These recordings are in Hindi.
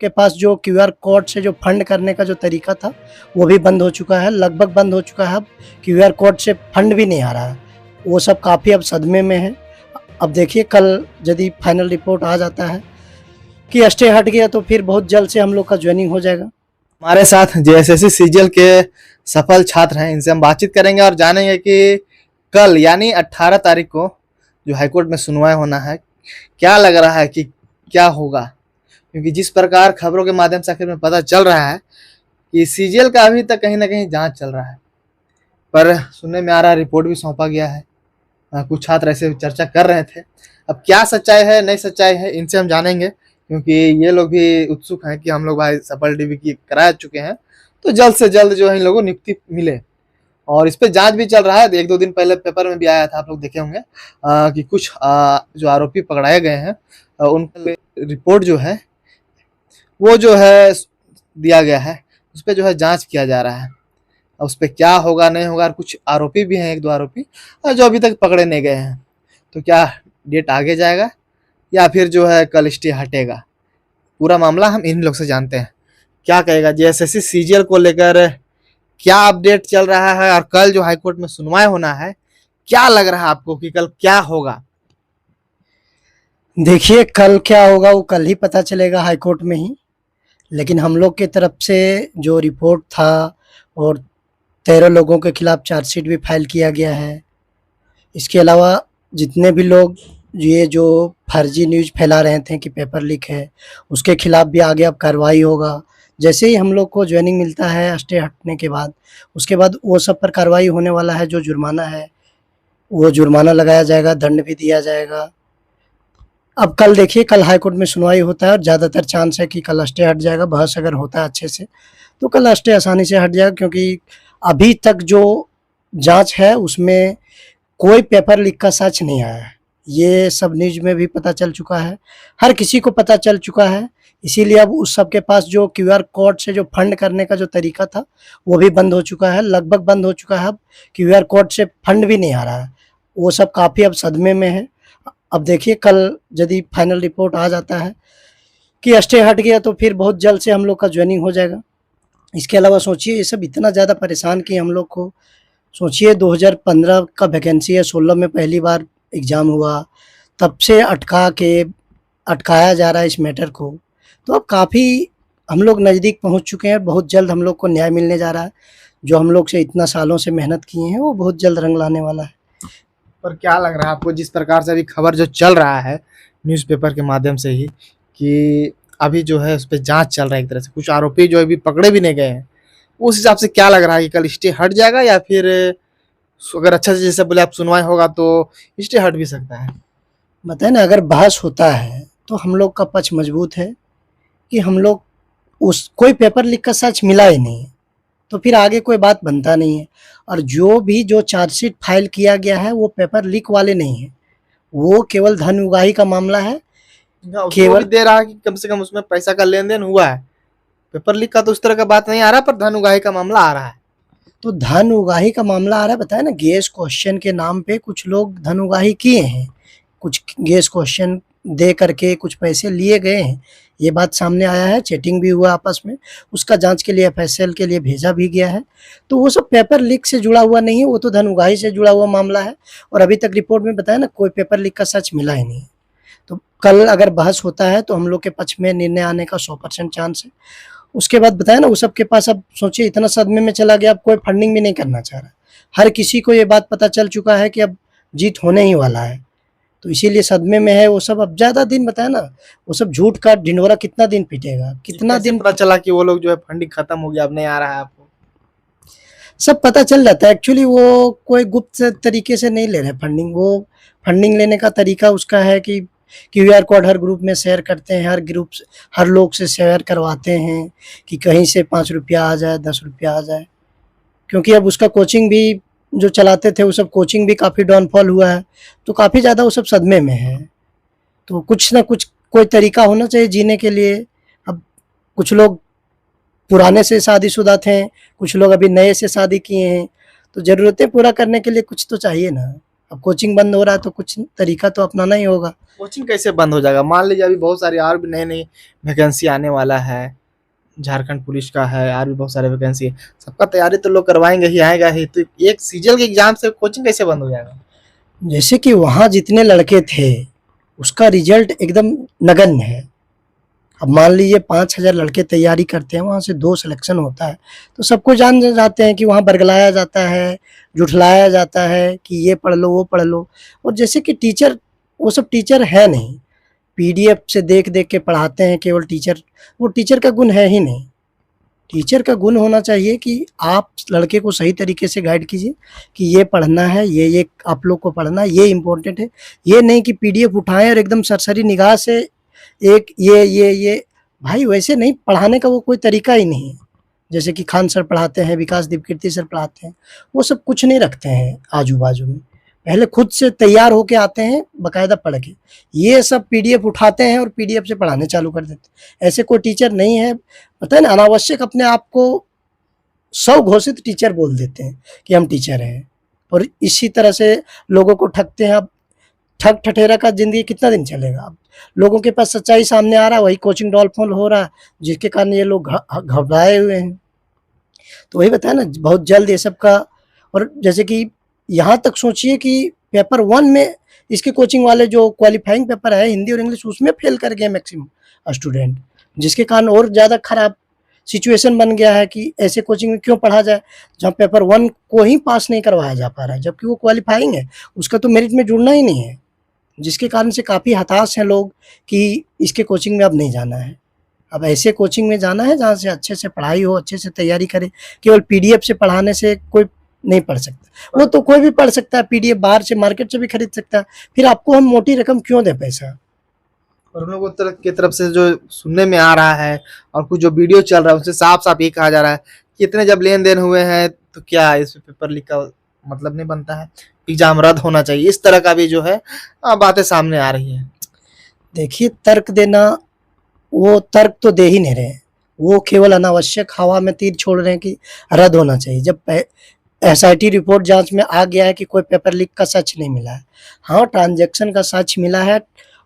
के पास जो क्यूआर कोड से जो फंड करने का जो तरीका था वो भी बंद हो चुका है, लगभग बंद हो चुका है। अब क्यूआर कोड से फंड भी नहीं आ रहा है। वो सब काफ़ी अब सदमे में है। अब देखिए कल यदि फाइनल रिपोर्ट आ जाता है कि स्टे हट गया तो फिर बहुत जल्द से हम लोग का ज्वाइनिंग हो जाएगा। हमारे साथ जेएसएससी सीजीएल के सफल छात्र हैं, इनसे हम बातचीत करेंगे और जानेंगे कि कल यानी 18 तारीख को जो हाईकोर्ट में सुनवाई होना है, क्या लग रहा है कि क्या होगा। क्योंकि जिस प्रकार खबरों के माध्यम से आखिर में पता चल रहा है कि सीजीएल का अभी तक कहीं ना कहीं जांच चल रहा है, पर सुनने में आ रहा है रिपोर्ट भी सौंपा गया है। कुछ छात्र ऐसे चर्चा कर रहे थे। अब क्या सच्चाई है नहीं सच्चाई है इनसे हम जानेंगे, क्योंकि ये लोग भी उत्सुक हैं कि हम लोग भाई सफल डीबी की करा चुके हैं तो जल्द से जल्द जो है इन लोगों को नियुक्ति मिले। और इस पे जांच भी चल रहा है। 1-2 दिन पहले पेपर में भी आया था, आप लोग देखे होंगे कि कुछ जो आरोपी पकड़ाए गए हैं उन पे रिपोर्ट जो है वो जो है दिया गया है, उस पर जो है जांच किया जा रहा है। उस पर क्या होगा नहीं होगा। कुछ आरोपी भी हैं, 1-2 आरोपी जो अभी तक पकड़े नहीं गए हैं। तो क्या डेट आगे जाएगा या फिर जो है कल स्टे हटेगा, पूरा मामला हम इन लोग से जानते हैं। क्या कहेगा जेएसएससी सीजीएल को लेकर, क्या अपडेट चल रहा है और कल जो हाईकोर्ट में सुनवाई होना है, क्या लग रहा है आपको कि कल क्या होगा? देखिए कल क्या होगा वो कल ही पता चलेगा हाईकोर्ट में ही। लेकिन हम लोग की तरफ से जो रिपोर्ट था और 13 लोगों के खिलाफ चार्जशीट भी फाइल किया गया है। इसके अलावा जितने भी लोग ये जो फर्जी न्यूज़ फैला रहे थे कि पेपर लीक है, उसके खिलाफ भी आगे अब कार्रवाई होगा। जैसे ही हम लोग को ज्वाइनिंग मिलता है स्टे हटने के बाद, उसके बाद वो सब पर कार्रवाई होने वाला है। जो जुर्माना है वो जुर्माना लगाया जाएगा, दंड भी दिया जाएगा। अब कल देखिए कल हाईकोर्ट में सुनवाई होता है और ज़्यादातर चांस है कि कल स्टे हट जाएगा। बहस अगर होता है अच्छे से तो कल स्टे आसानी से हट जाएगा, क्योंकि अभी तक जो जांच है उसमें कोई पेपर लीक का सच नहीं आया है। ये सब न्यूज़ में भी पता चल चुका है, हर किसी को पता चल चुका है। इसीलिए अब उस सब के पास जो क्यूआर कोड से जो फंड करने का जो तरीका था वो भी बंद हो चुका है, लगभग बंद हो चुका है। अब क्यूआर कोड से फंड भी नहीं आ रहा है। वो सब काफ़ी अब सदमे में है। अब देखिए कल यदि फाइनल रिपोर्ट आ जाता है कि स्टे हट गया तो फिर बहुत जल्द से हम लोग का ज्वाइनिंग हो जाएगा। इसके अलावा सोचिए ये सब इतना ज़्यादा परेशान किए हम लोग को। सोचिए 2015 का वैकेंसी है, 16 में पहली बार एग्ज़ाम हुआ, तब से अटकाया जा रहा है इस मैटर को। तो अब काफ़ी हम लोग नज़दीक पहुंच चुके हैं। बहुत जल्द हम लोग को न्याय मिलने जा रहा है। जो हम लोग से इतना सालों से मेहनत किए हैं वो बहुत जल्द रंग लाने वाला है। पर क्या लग रहा है आपको, जिस प्रकार से अभी खबर जो चल रहा है न्यूज़पेपर के माध्यम से ही, कि अभी जो है उस पर जांच चल रहा है एक तरह से, कुछ आरोपी जो अभी पकड़े भी नहीं गए हैं, उस हिसाब से क्या लग रहा है कि कल स्टे हट जाएगा या फिर अगर अच्छा से जैसे बोले आप सुनवाई होगा तो स्टे हट भी सकता है? बताए ना, अगर बहस होता है तो हम लोग का पक्ष मजबूत है कि हम लोग उस कोई पेपर लीक का सच मिला ही नहीं है, तो फिर आगे कोई बात बनता नहीं है। और जो चार्जशीट फाइल किया गया है वो पेपर लीक वाले नहीं है, वो केवल धन उगाही का मामला है। केवल दे रहा है कि कम से कम उसमें पैसा का लेन देन हुआ है। पेपर लीक का तो उस तरह का बात नहीं आ रहा, पर धन उगाही का मामला आ रहा है। तो धन उगाही का मामला आ रहा है, बताया ना, गेस क्वेश्चन के नाम पे कुछ लोग धन उगाही किए हैं, कुछ गेस क्वेश्चन दे करके कुछ पैसे लिए गए हैं। ये बात सामने आया है, चैटिंग भी हुआ आपस में, उसका जांच के लिए एफएसएल के लिए भेजा भी गया है। तो वो सब पेपर लीक से जुड़ा हुआ नहीं है, वो तो धन उगाही से जुड़ा हुआ मामला है। और अभी तक रिपोर्ट में बताया ना कोई पेपर लीक का सच मिला ही नहीं। तो कल अगर बहस होता है तो हम लोग के पक्ष में निर्णय आने का 100% चांस है। उसके बाद बताया ना, वो सब के पास अब सोचिए इतना सदमे में चला गया, अब कोई फंडिंग भी नहीं करना चाह रहा। हर किसी को ये बात पता चल चुका है कि अब जीत होने ही वाला है, तो इसीलिए सदमे में है वो सब। अब ज़्यादा दिन बताया ना, वो सब झूठ का ढिंढोरा कितना दिन पीटेगा, कितना दिन पता चला कि वो लोग जो है फंडिंग खत्म हो गया, अब नहीं आ रहा है आपको? सब पता चल जाता है। एक्चुअली वो कोई गुप्त तरीके से नहीं ले रहे फंडिंग। वो फंडिंग लेने का तरीका उसका है कि क्यूआर कोड हर ग्रुप में शेयर करते हैं, हर लोग से शेयर करवाते हैं कि कहीं से 5 रुपया आ जाए, 10 रुपया आ जाए। क्योंकि अब उसका कोचिंग भी जो चलाते थे वो सब कोचिंग भी काफ़ी डाउनफॉल हुआ है, तो काफ़ी ज़्यादा वो सब सदमे में है। तो कुछ ना कुछ कोई तरीका होना चाहिए जीने के लिए। अब कुछ लोग पुराने से शादीशुदा थे, कुछ लोग अभी नए से शादी किए हैं, तो ज़रूरतें पूरा करने के लिए कुछ तो चाहिए ना। अब कोचिंग बंद हो रहा है तो कुछ तरीका तो अपनाना ही होगा। कोचिंग कैसे बंद हो जाएगा? मान लीजिए अभी बहुत सारी और भी नई नई वैकेंसी आने वाला है, झारखंड पुलिस का है, और भी बहुत सारे वैकेंसी है, सबका तैयारी तो लोग करवाएंगे ही, आएगा ही, तो एक सीजल के एग्जाम से कोचिंग कैसे बंद हो जाएगा? जैसे कि वहाँ जितने लड़के थे उसका रिजल्ट एकदम नगण्य है। अब मान लीजिए 5,000 लड़के तैयारी करते हैं, वहाँ से 2 सिलेक्शन होता है, तो सबको जान जाते हैं कि वहाँ बरगलाया जाता है, जुठलाया जाता है कि ये पढ़ लो, वो पढ़ लो। और जैसे कि टीचर, वो सब टीचर है नहीं, पीडीएफ से देख-देख के पढ़ाते हैं केवल टीचर, वो टीचर का गुण है ही नहीं। टीचर का गुण होना चाहिए कि आप लड़के को सही तरीके से गाइड कीजिए कि ये पढ़ना है, ये आप लोग को पढ़ना है, ये इम्पोर्टेंट है। ये नहीं कि पीडीएफ उठाएँ और एकदम सरसरी निगाह से एक ये भाई वैसे नहीं पढ़ाने का, वो कोई तरीका ही नहीं है। जैसे कि खान सर पढ़ाते हैं, विकास दीपकीर्ति सर पढ़ाते हैं, वो सब कुछ नहीं रखते हैं आजू-बाजू में। पहले खुद से तैयार होके आते हैं बाकायदा पढ़ के। ये सब पीडीएफ उठाते हैं और पीडीएफ से पढ़ाने चालू कर देते हैं। ऐसे कोई टीचर नहीं है, पता है ना, अनावश्यक अपने आप को स्वघोषित टीचर बोल देते हैं कि हम टीचर हैं, और इसी तरह से लोगों को ठगते हैं। अब ठग ठठेरा का ज़िंदगी कितना दिन चलेगा? अब लोगों के पास सच्चाई सामने आ रहा है, वही कोचिंग डॉलफॉल हो रहा है, जिसके कारण ये लोग घबराए हुए हैं। तो वही बताया ना, बहुत जल्द ये सब का। और जैसे कि यहाँ तक सोचिए कि पेपर 1 में इसके कोचिंग वाले जो क्वालिफाइंग पेपर है हिंदी और इंग्लिश, उसमें फेल कर गए मैक्सिमम स्टूडेंट, जिसके कारण और ज़्यादा खराब सिचुएशन बन गया है कि ऐसे कोचिंग में क्यों पढ़ा जाए जहाँ पेपर 1 को ही पास नहीं करवाया जा पा रहा है, जबकि वो क्वालिफाइंग है, उसका तो मेरिट में जुड़ना ही नहीं है। जिसके कारण से काफ़ी हताश हैं लोग कि इसके कोचिंग में अब नहीं जाना है। अब ऐसे कोचिंग में जाना है जहाँ से अच्छे से पढ़ाई हो, अच्छे से तैयारी करे। केवल पीडीएफ से पढ़ाने से कोई नहीं पढ़ सकता। वो तो कोई भी पढ़ सकता है, पीडीएफ बाहर से मार्केट से भी खरीद सकता है। फिर आपको हम मोटी रकम क्यों दें पैसा? और उन लोगों की तरफ से जो सुनने में आ रहा है और कुछ जो वीडियो चल रहा है उससे साफ साफ ये कहा जा रहा है कि इतने जब लेन देन हुए हैं तो क्या इस पेपर लीक का मतलब नहीं बनता है, एग्जाम रद्द होना चाहिए, इस तरह का भी जो है बातें सामने आ रही हैं। देखिए, तर्क देना, वो तर्क तो दे ही नहीं रहे हैं, वो केवल अनावश्यक हवा में तीर छोड़ रहे हैं कि रद्द होना चाहिए। जब एसआईटी रिपोर्ट जांच में आ गया है कि कोई पेपर लीक का सच नहीं मिला है, हाँ ट्रांजैक्शन का सच मिला है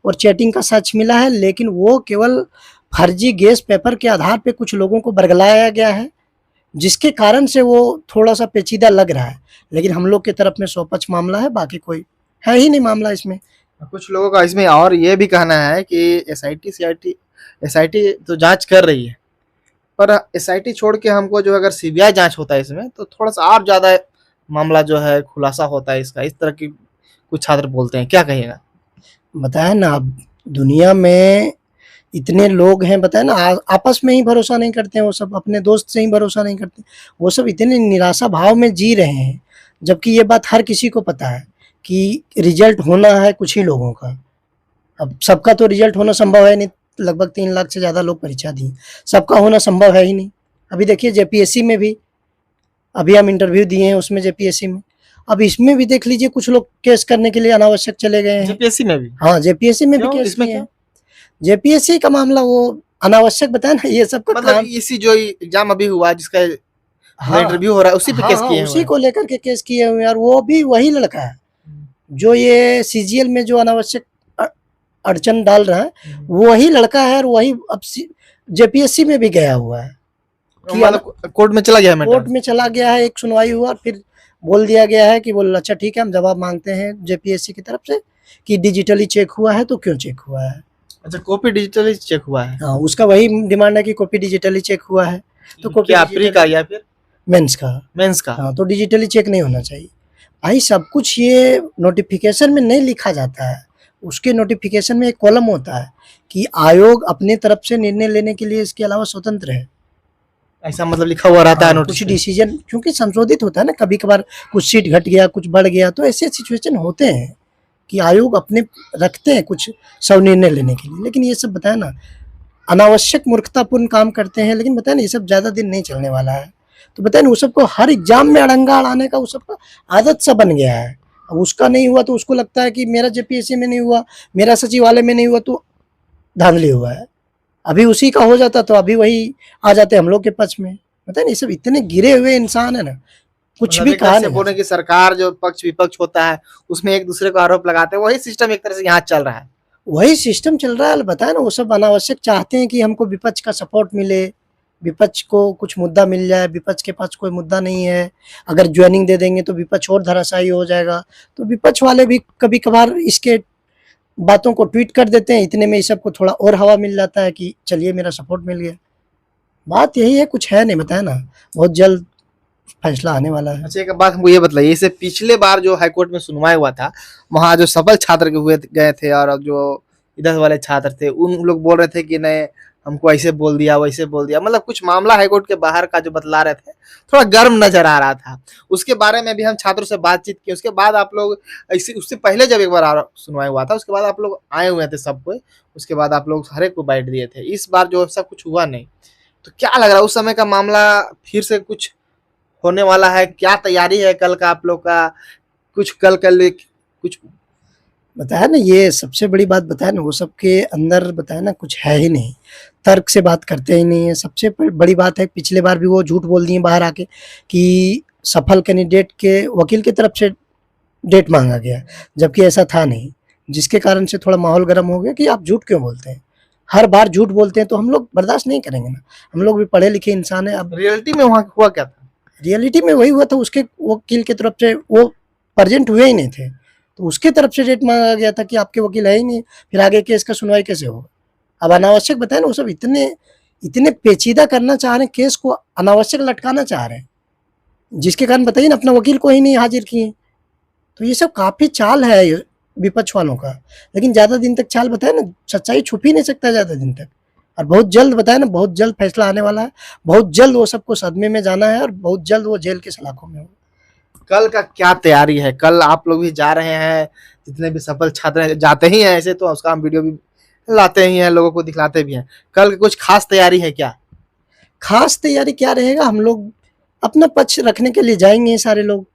और चैटिंग का सच मिला है, लेकिन वो केवल फर्जी गैस पेपर के आधार पे कुछ लोगों को बरगलाया गया है, जिसके कारण से वो थोड़ा सा पेचीदा लग रहा है। लेकिन हम लोग की तरफ में सोपच मामला है, बाकी कोई है ही नहीं मामला इसमें। कुछ लोगों का इसमें और ये भी कहना है कि एसआईटी तो जांच कर रही है, पर एसआईटी छोड़ के हमको जो अगर सीबीआई जांच होता है इसमें तो थोड़ा सा और ज्यादा मामला जो है खुलासा होता है इसका, इस तरह की कुछ छात्र बोलते हैं, क्या कहिएगा? बताया ना, अब दुनिया में इतने लोग हैं, बताया ना, आपस में ही भरोसा नहीं करते हैं, वो सब अपने दोस्त से ही भरोसा नहीं करते, वो सब इतने निराशा भाव में जी रहे हैं, जबकि ये बात हर किसी को पता है कि रिजल्ट होना है कुछ ही लोगों का। अब सबका तो रिजल्ट होना संभव है नहीं, लगभग 3 लाख से ज़्यादा लोग परीक्षा दी, सबका होना संभव है ही नहीं। अभी देखिए जेपीएससी में भी, अभी हम इंटरव्यू दिए हैं उसमें जेपीएससी में, अब इसमें भी देख लीजिए कुछ लोग केस करने के लिए अनावश्यक चले गए हैं। जेपीएससी में भी? हाँ, जेपीएससी में भी केस इसमें किए क्या? हैं। जेपीएससी का मामला वो अनावश्यक, बताया ना, ये सब का मतलब काम। इसी जो एग्जाम अभी हुआ जिसका हाँ, इंटरव्यू हो रहा है उसी पे केस हाँ, किए हुए उसी हैं। को लेकर के केस किए हुए हैं, और वो भी वही लड़का है जो ये सीजीएल में जो अनावश्यक अड़चन डाल रहा है, वही लड़का है, और वही अब जेपीएससी में भी गया हुआ है कि मतलब कोर्ट में चला गया है, कोर्ट में चला गया है, एक सुनवाई हुआ, फिर बोल दिया गया है कि बोल अच्छा ठीक है, हम जवाब मांगते हैं जेपीएससी की तरफ से कि डिजिटली चेक हुआ है तो क्यों चेक हुआ है। अच्छा, कॉपी डिजिटली चेक हुआ है? हाँ, उसका वही डिमांड है कि कॉपी डिजिटली चेक हुआ है, तो कॉपी क्या प्री का या फिर मेंस का? मेंस का। हाँ, तो डिजिटली चेक नहीं होना चाहिए भाई। सब कुछ ये नोटिफिकेशन में नहीं लिखा जाता है, उसके नोटिफिकेशन में एक कॉलम होता है कि आयोग अपने तरफ से निर्णय लेने के लिए इसके अलावा स्वतंत्र है, ऐसा मतलब लिखा हुआ रहता है हाँ, नोटिस कुछ में। डिसीजन क्योंकि संशोधित होता है ना, कभी कभार कुछ सीट घट गया, कुछ बढ़ गया, तो ऐसे सिचुएशन होते हैं कि आयोग अपने रखते हैं कुछ सब निर्णय लेने के लिए। लेकिन ये सब बताया ना, अनावश्यक मूर्खतापूर्ण काम करते हैं, लेकिन बताया ना ये सब ज़्यादा दिन नहीं चलने वाला है। तो बताया ना, वो सबको हर एग्जाम में अड़ंगा अड़ाने का वो सबका आदत सा बन गया है। अब उसका नहीं हुआ तो उसको लगता है कि मेरा जेपीएससी में नहीं हुआ, मेरा सचिवालय में नहीं हुआ तो धांधली हुआ है। अभी उसी का हो जाता तो अभी वही आ जाते हम लोग के पक्ष में। पता है ना, ये सब इतने गिरे हुए इंसान है ना, कुछ मतलब भी एक तरह कहा से नहीं जा बोले सकता। कि सरकार जो पक्ष विपक्ष होता है उसमें एक दूसरे को आरोप लगाते हैं, वही सिस्टम एक तरह से यहाँ चल रहा है। वही सिस्टम चल रहा है, बताया ना, वो सब अनावश्यक चाहते हैं कि हमको विपक्ष का सपोर्ट मिले, विपक्ष को कुछ मुद्दा मिल जाए, विपक्ष के पास कोई मुद्दा नहीं है, अगर ज्वाइनिंग दे देंगे तो विपक्ष और धराशायी हो जाएगा। तो विपक्ष वाले भी कभी कभार इसके बातों को ट्वीट कर देते हैं, इतने में इस सबको थोड़ा और हवा मिल जाता है कि चलिए मेरा सपोर्ट मिल गया। बात यही है, कुछ है नहीं, बताया ना, बहुत जल्द फैसला आने वाला है। अच्छा, एक बात हमको ये बताइए, इससे पिछले बार जो हाईकोर्ट में सुनवाई हुआ था, वहाँ जो सफल छात्र के हुए गए थे और जो इधर वाले छात्र थे, उन लोग बोल रहे थे कि नहीं हमको ऐसे बोल दिया वैसे बोल दिया, मतलब कुछ मामला हाईकोर्ट के बाहर का जो बतला रहे थे, थोड़ा गर्म नजर आ रहा था। उसके बारे में भी हम छात्रों से बातचीत की। उसके बाद आप लोग ऐसे, उससे पहले जब एक बार सुनवाई हुआ था उसके बाद आप लोग आए हुए थे सब कोई, उसके बाद आप लोग हर एक को बाइट दिए थे। इस बार जो ऐसा कुछ हुआ नहीं, तो क्या लग रहा है उस समय का मामला फिर से कुछ होने वाला है? क्या तैयारी है कल का आप लोग का? कुछ कल कल कुछ बताया ना, ये सबसे बड़ी बात बताया ना, वो सबके अंदर बताया ना कुछ है ही नहीं, तर्क से बात करते ही नहीं है। सबसे बड़ी बात है, पिछले बार भी वो झूठ बोल दिए बाहर आके कि सफल कैंडिडेट के वकील की तरफ से डेट मांगा गया, जबकि ऐसा था नहीं, जिसके कारण से थोड़ा माहौल गर्म हो गया कि आप झूठ क्यों बोलते हैं, हर बार झूठ बोलते हैं, तो हम लोग बर्दाश्त नहीं करेंगे ना। हम लोग भी पढ़े लिखे इंसान है। अब रियलिटी में वहाँ हुआ क्या था? रियलिटी में वही हुआ था, उसके वकील की तरफ से वो प्रेजेंट हुए ही नहीं थे, तो उसके तरफ से डेट मांगा गया था कि आपके वकील है ही नहीं, फिर आगे केस का सुनवाई कैसे होगा। अब अनावश्यक बताए ना, वो सब इतने इतने पेचीदा करना चाह रहे हैं, केस को अनावश्यक लटकाना चाह रहे हैं, जिसके कारण बताइए ना अपना वकील को ही नहीं हाजिर किए। तो ये सब काफ़ी चाल है विपक्ष वालों का, लेकिन ज़्यादा दिन तक चाल बताए ना, सच्चाई छुप ही नहीं सकता ज़्यादा दिन तक। और बहुत जल्द बताए ना, बहुत जल्द फैसला आने वाला है, बहुत जल्द वो सबको सदमे में जाना है और बहुत जल्द वो जेल के सलाखों में हो। कल का क्या तैयारी है? कल आप लोग भी जा रहे हैं, जितने भी सफल छात्र हैं जाते ही हैं ऐसे, तो उसका हम वीडियो भी लाते ही हैं, लोगों को दिखलाते भी हैं। कल की कुछ खास तैयारी है क्या? खास तैयारी क्या रहेगा, हम लोग अपना पक्ष रखने के लिए जाएंगे सारे लोग,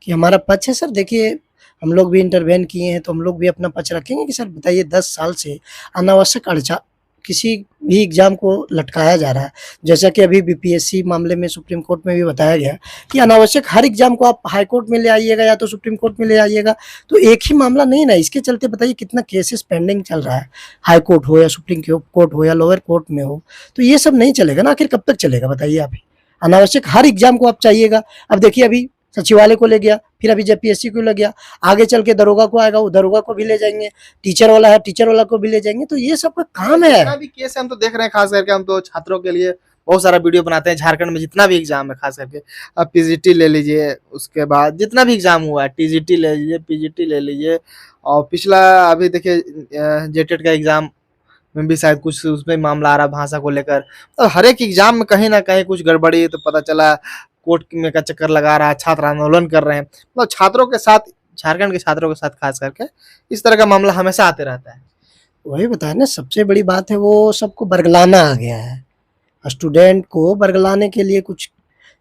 कि हमारा पक्ष है सर, देखिए हम लोग भी इंटरवेन किए हैं, तो हम लोग भी अपना पक्ष रखेंगे कि सर बताइए 10 साल से अनावश्यक अड़चा किसी भी एग्जाम को लटकाया जा रहा है। जैसा कि अभी बीपीएससी मामले में सुप्रीम कोर्ट में भी बताया गया कि अनावश्यक हर एग्जाम को आप हाई कोर्ट में ले आइएगा या तो सुप्रीम कोर्ट में ले आइएगा, तो एक ही मामला नहीं ना, इसके चलते बताइए कितना केसेस पेंडिंग चल रहा है, हाई कोर्ट हो या सुप्रीम कोर्ट हो या लोअर कोर्ट में हो। तो ये सब नहीं चलेगा ना, आखिर कब तक चलेगा बताइए आप ही। अनावश्यक हर एग्जाम को आप चाहिएगा। अब देखिए अभी सचिवालय को ले गया, फिर अभी जेपीएससी को ले गया, आगे चल के दरोगा को आएगा, वो दरोगा को भी ले जाएंगे, टीचर वाला है टीचर वाला को भी ले जाएंगे। तो ये सब का काम है। जितना भी केस है हम तो देख रहे हैं, खास करके हम तो छात्रों के लिए बहुत सारा वीडियो बनाते हैं। झारखंड में जितना भी एग्जाम है, खास करके अब पीजीटी ले लीजिए, उसके बाद जितना भी एग्जाम हुआ है, टीजीटी ले लीजिए, पीजीटी ले लीजिए, और पिछला अभी देखिए जेटेट का एग्जाम में भी शायद कुछ उसमें मामला आ रहा भाषा को लेकर। तो हर एक एग्जाम में कहीं ना कहीं कुछ गड़बड़ी तो पता चला, कोर्ट में का चक्कर लगा रहा है, छात्र आंदोलन कर रहे हैं। मतलब छात्रों के साथ, झारखंड के छात्रों के साथ खास करके इस तरह का मामला हमेशा आते रहता है। वही बताया ना, सबसे बड़ी बात है वो सबको बरगलाना आ गया है। स्टूडेंट को बरगलाने के लिए कुछ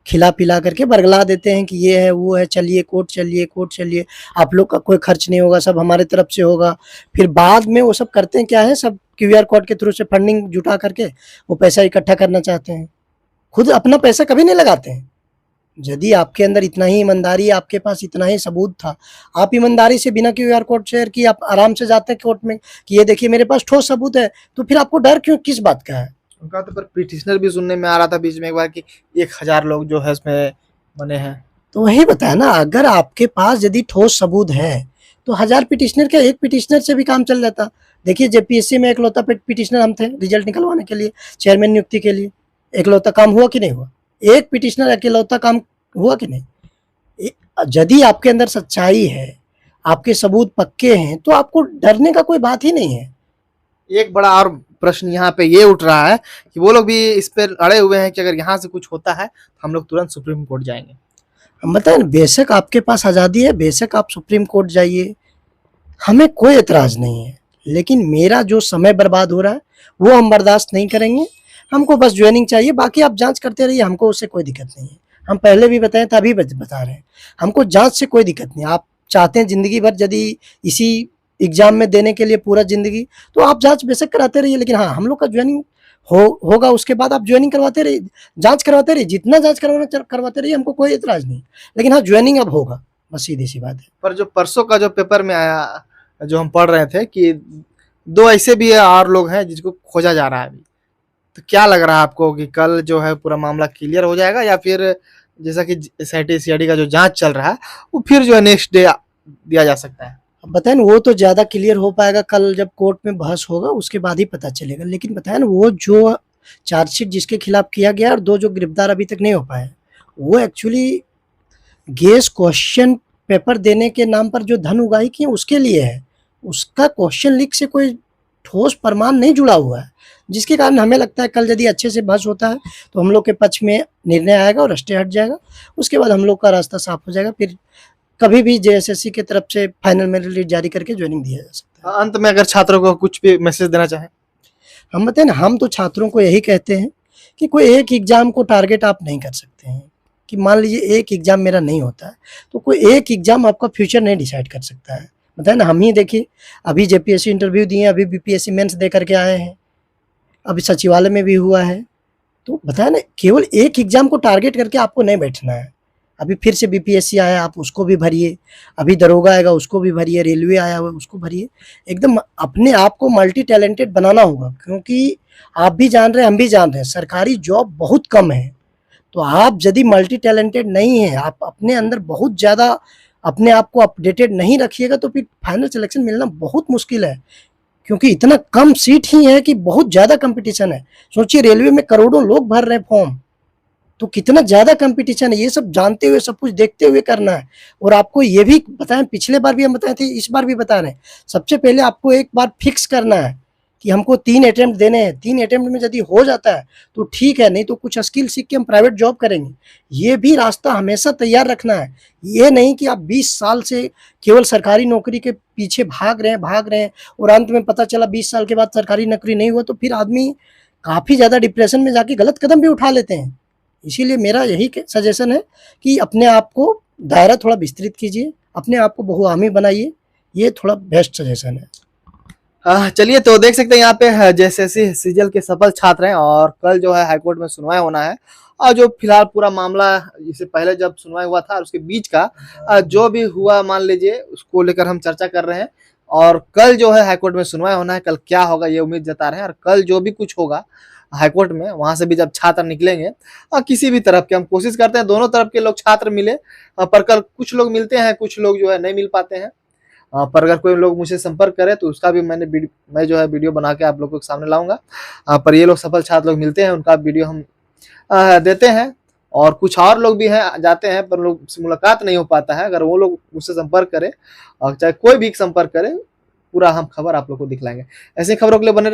खिला पिला करके बरगला देते हैं कि ये है वो है, चलिए कोर्ट चलिए कोर्ट चलिए, आप लोग का कोई खर्च नहीं होगा, सब हमारे तरफ से होगा। फिर बाद में वो सब करते हैं क्या है, सब क्यूआर कोड के थ्रू से फंडिंग जुटा करके वो पैसा इकट्ठा करना चाहते हैं, खुद अपना पैसा कभी नहीं लगाते हैं। यदि आपके अंदर इतना ही ईमानदारी, आपके पास इतना ही सबूत था, आप ईमानदारी से बिना क्यूआर कोड शेयर किए आप आराम से जाते हैं कोर्ट में कि ये देखिए मेरे पास ठोस सबूत है, तो फिर आपको डर क्यों, किस बात का है। उनका तो पर पिटिशनर भी सुनने में आ रहा था बीच में एक बार कि 1000 लोग जो है उसमें बने हैं। तो वही बताया ना, अगर आपके पास यदि ठोस सबूत है तो 1000 पिटिशनर के एक पिटिशनर से भी काम चल जाता। देखिए जेपीएससी में एकलौता पिटिशनर हम थे रिजल्ट निकलवाने के लिए, चेयरमैन नियुक्ति के लिए। एकलौता काम हुआ कि नहीं हुआ? एक पिटिशनर अकेलौता काम हुआ कि नहीं? यदि आपके अंदर सच्चाई है, आपके सबूत पक्के हैं, तो आपको डरने का कोई बात ही नहीं है। एक बड़ा और प्रश्न यहाँ पे ये उठ रहा है कि वो लोग भी इस पर अड़े हुए हैं कि अगर यहाँ से कुछ होता है तो हम लोग तुरंत सुप्रीम कोर्ट जाएंगे। हम बताएं ना, बेशक आपके पास आज़ादी है, बेशक आप सुप्रीम कोर्ट जाइए, हमें कोई एतराज़ नहीं है, लेकिन मेरा जो समय बर्बाद हो रहा है वो हम बर्दाश्त नहीं करेंगे। हमको बस ज्वाइनिंग चाहिए, बाकी आप जांच करते रहिए, हमको उससे कोई दिक्कत नहीं है। हम पहले भी बताए थे, अभी बता रहे हैं, हमको जांच से कोई दिक्कत नहीं। आप चाहते हैं ज़िंदगी भर यदि इसी एग्ज़ाम में देने के लिए पूरा ज़िंदगी, तो आप जांच बेशक कराते रहिए, लेकिन हाँ, हम लोग का ज्वाइनिंग होगा उसके बाद आप ज्वाइनिंग करवाते रहिए, जाँच करवाते रहिए, जितना जाँच करवाना करवाते रहिए, हमको कोई एतराज़ नहीं। लेकिन हाँ, ज्वाइनिंग अब होगा, बस सीधी-सी बात है। पर जो परसों का जो पेपर में आया, जो हम पढ़ रहे थे कि 2 ऐसे भी और लोग हैं जिसको खोजा जा रहा है अभी। तो क्या लग रहा है आपको कि कल जो है पूरा मामला क्लियर हो जाएगा, या फिर जैसा कि एसआईटी सीआईडी का जो जांच चल रहा है वो फिर जो है नेक्स्ट डे दिया जा सकता है? अब बताएँ ना, वो तो ज़्यादा क्लियर हो पाएगा कल जब कोर्ट में बहस होगा, उसके बाद ही पता चलेगा। लेकिन बताया ना, वो जो चार्जशीट जिसके खिलाफ किया गया और 2 जो गिरफ्तार अभी तक नहीं हो पाए, वो एक्चुअली गेस क्वेश्चन पेपर देने के नाम पर जो धन उगाही की है उसके लिए है। उसका क्वेश्चन लीक से कोई ठोस प्रमाण नहीं जुड़ा हुआ है, जिसके कारण हमें लगता है कल यदि अच्छे से बहस होता है तो हम लोग के पक्ष में निर्णय आएगा और स्टे हट जाएगा। उसके बाद हम लोग का रास्ता साफ हो जाएगा, फिर कभी भी जेएसएससी की तरफ से फाइनल मेरिट लिस्ट जारी करके ज्वाइनिंग दिया जा सकता है। अंत में अगर छात्रों को कुछ भी मैसेज देना चाहें? हम बताएँ ना, हम तो छात्रों को यही कहते हैं कि कोई एक एग्ज़ाम को टारगेट आप नहीं कर सकते हैं, कि मान लीजिए एक एग्ज़ाम मेरा नहीं होता है, तो कोई एक एग्ज़ाम आपका फ्यूचर नहीं डिसाइड कर सकता है। बताएँ ना, हम ही देखिए, अभी जेपीएससी इंटरव्यू दिए, अभी बीपीएससी मेंस दे करके आए हैं, अभी सचिवालय में भी हुआ है। तो बताया ना, केवल एक एग्ज़ाम को टारगेट करके आपको नहीं बैठना है। अभी फिर से बीपीएससी आया, आप उसको भी भरिए, अभी दरोगा आएगा उसको भी भरिए, रेलवे आया हुआ है उसको भरिए। एकदम अपने आप को मल्टी टैलेंटेड बनाना होगा, क्योंकि आप भी जान रहे हैं, हम भी जान रहे हैं, सरकारी जॉब बहुत कम है। तो आप यदि मल्टी टैलेंटेड नहीं हैं, आप अपने अंदर बहुत ज़्यादा अपने आप को अपडेटेड नहीं रखिएगा, तो फिर फाइनल सिलेक्शन मिलना बहुत मुश्किल है, क्योंकि इतना कम सीट ही है कि बहुत ज़्यादा कंपटीशन है। सोचिए, रेलवे में करोड़ों लोग भर रहे हैं फॉर्म, तो कितना ज़्यादा कंपटीशन है, ये सब जानते हुए, सब कुछ देखते हुए करना है। और आपको ये भी बताएँ, पिछले बार भी हम बताए थे, इस बार भी बता रहे हैं, सबसे पहले आपको एक बार फिक्स करना है कि हमको 3 अटेम्प्ट देने हैं। 3 अटेम्प्ट में यदि हो जाता है तो ठीक है, नहीं तो कुछ स्किल सीख के हम प्राइवेट जॉब करेंगे। ये भी रास्ता हमेशा तैयार रखना है। ये नहीं कि आप 20 साल से केवल सरकारी नौकरी के पीछे भाग रहे हैं और अंत में पता चला 20 साल के बाद सरकारी नौकरी नहीं हुआ, तो फिर आदमी काफ़ी ज़्यादा डिप्रेशन में जाके गलत कदम भी उठा लेते हैं। इसीलिए मेरा यही सजेशन है कि अपने आप को दायरा थोड़ा विस्तृत कीजिए, अपने आप को बहुआयामी बनाइए, ये थोड़ा बेस्ट सजेशन है। चलिए, तो देख सकते हैं यहाँ पे जेएसएससी सीजीएल के सफल छात्र हैं और कल जो है हाईकोर्ट में सुनवाई होना है। और जो फिलहाल पूरा मामला, इससे पहले जब सुनवाई हुआ था उसके बीच का जो भी हुआ मान लीजिए, उसको लेकर हम चर्चा कर रहे हैं। और कल जो है हाईकोर्ट में सुनवाई होना है, कल क्या होगा ये उम्मीद जता रहे हैं। और कल जो भी कुछ होगा हाईकोर्ट में, वहां से भी जब छात्र निकलेंगे, किसी भी तरफ के, हम कोशिश करते हैं दोनों तरफ के लोग छात्र मिले, पर कल कुछ लोग मिलते हैं, कुछ लोग जो है नहीं मिल पाते हैं। पर अगर कोई लोग मुझसे संपर्क करे तो उसका भी मैं जो है वीडियो बना के आप लोगों के सामने लाऊंगा। पर ये लोग सफल छात्र लोग मिलते हैं, उनका वीडियो हम देते हैं। और कुछ और लोग भी हैं, जाते हैं पर लोग से मुलाकात नहीं हो पाता है। अगर वो लोग मुझसे संपर्क करे, और चाहे कोई भी संपर्क करे, पूरा हम खबर आप लोग को दिखलाएंगे। ऐसी खबरों के लिए बने रहे।